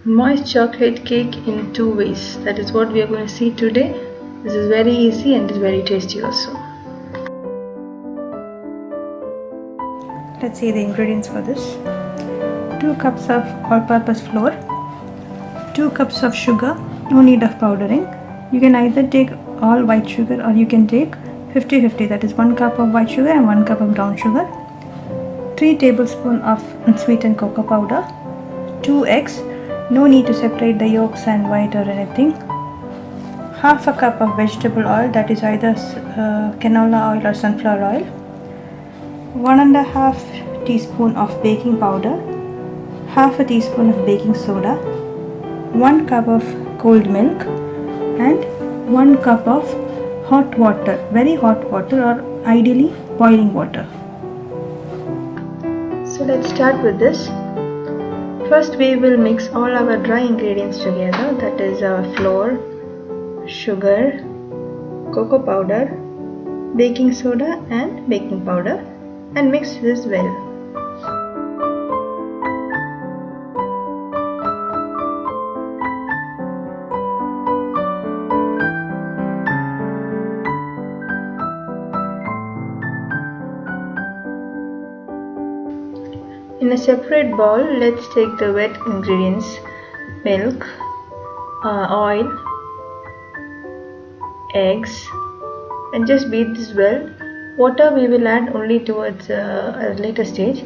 Moist chocolate cake in 2 ways. That is what we are going to see today. This is very easy and is very tasty also. Let's see the ingredients for this. 2 cups of all-purpose flour, 2 cups of sugar, no need of powdering. You can either take all white sugar or you can take 50-50, that is 1 cup of white sugar and 1 cup of brown sugar. 3 tablespoons of unsweetened cocoa powder, 2 eggs, no need to separate the yolks and white or anything. Half a cup of vegetable oil, that is either canola oil or sunflower oil. 1.5 teaspoon of baking powder, half a teaspoon of baking soda, 1 cup of cold milk and 1 cup of hot water, very hot water or ideally boiling water. So let's start with this. First we will mix all our dry ingredients together, that is our flour, sugar, cocoa powder, baking soda and baking powder, and mix this well. In a separate bowl, let's take the wet ingredients, milk, oil, eggs, and just beat this well. Water we will add only towards a later stage.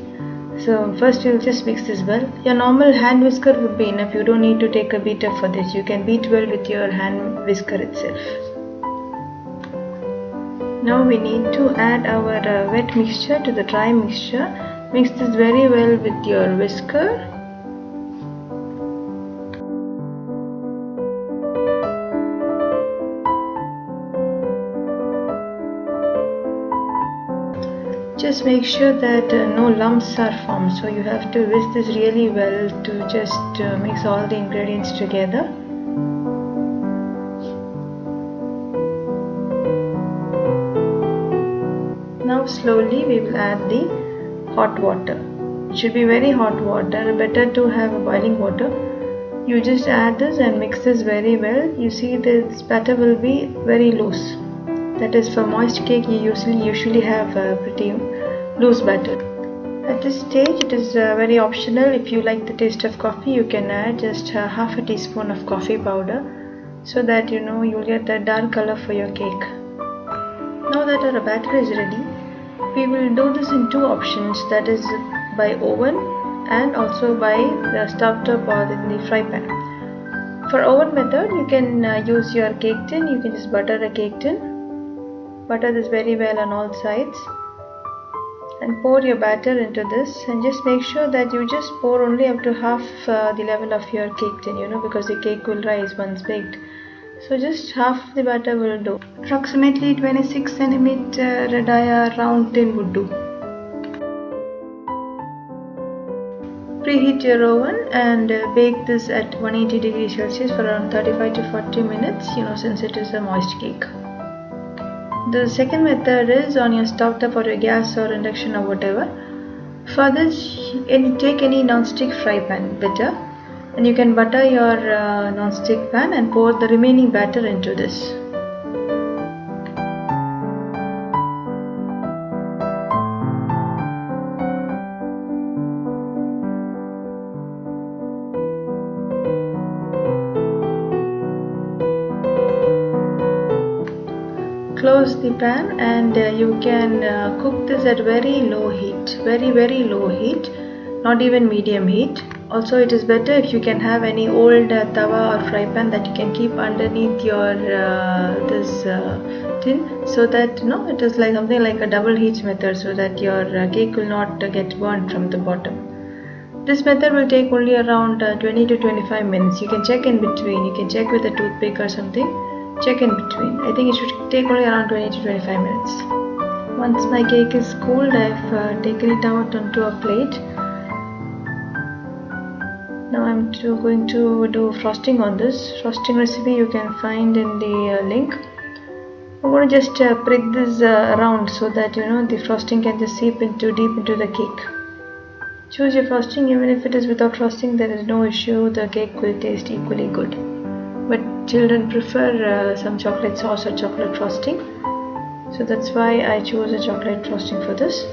So first we will just mix this well. Your normal hand whisker would be enough. You don't need to take a beater for this. You can beat well with your hand whisker itself. Now we need to add our wet mixture to the dry mixture. Mix this very well with your whisker. Just make sure that no lumps are formed, so you have to whisk this really well to just mix all the ingredients together. Now slowly we will add the hot water. It should be very hot water, better to have a boiling water. You just add this and mix this very well. You see this batter will be very loose. That is, for moist cake you usually have a pretty loose batter. At this stage it is very optional. If you like the taste of coffee, you can add just half a teaspoon of coffee powder, so that you'll get that dark color for your cake. Now that our batter is ready, we will do this in 2 options, that is by oven and also by the stovetop or in the fry pan. For oven method, you can use your cake tin. You can just butter a cake tin. Butter this very well on all sides and pour your batter into this, and just make sure that you just pour only up to half the level of your cake tin, because the cake will rise once baked. So just half the batter will do. Approximately 26 cm red eye round tin would do. Preheat your oven and bake this at 180 degrees Celsius for around 35 to 40 minutes, since it is a moist cake. The second method is on your stovetop or your gas or induction or whatever. For this, take any non-stick fry pan, better, and you can butter your non-stick pan and pour the remaining batter into this. Close the pan and you can cook this at very low heat, very low heat, not even medium heat. Also, it is better if you can have any old tawa or fry pan that you can keep underneath your this tin, so that it is like something like a double heat method, so that your cake will not get burnt from the bottom. This method will take only around 20 to 25 minutes. You can check in between. You can check with a toothpick or something. Check in between. I think it should take only around 20 to 25 minutes. Once my cake is cooled, I've taken it out onto a plate. Now I'm going to do frosting on this. Frosting recipe you can find in the link. I'm going to just prick this around so that the frosting can just seep into deep into the cake. Choose your frosting. Even if it is without frosting, there is no issue. The cake will taste equally good. But children prefer some chocolate sauce or chocolate frosting, so that's why I chose a chocolate frosting for this.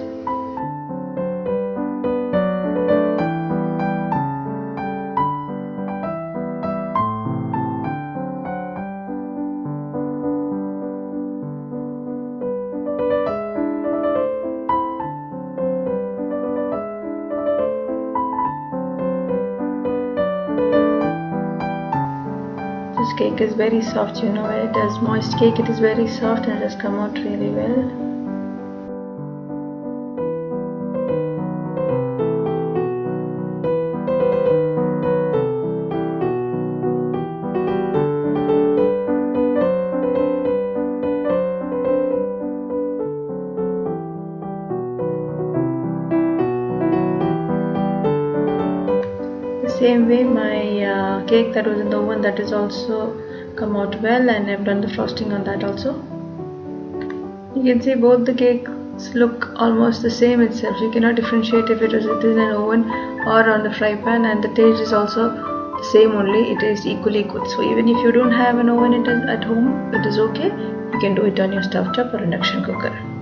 This cake is very soft, it is moist cake, it is very soft and it has come out really well. Same way my cake that was in the oven, that is also come out well, and I've done the frosting on that also. You can see both the cakes look almost the same itself. You cannot differentiate if it is in an oven or on the fry pan, and the taste is also the same only. It is equally good. So even if you don't have an oven at home, it is okay. You can do it on your stovetop or induction cooker.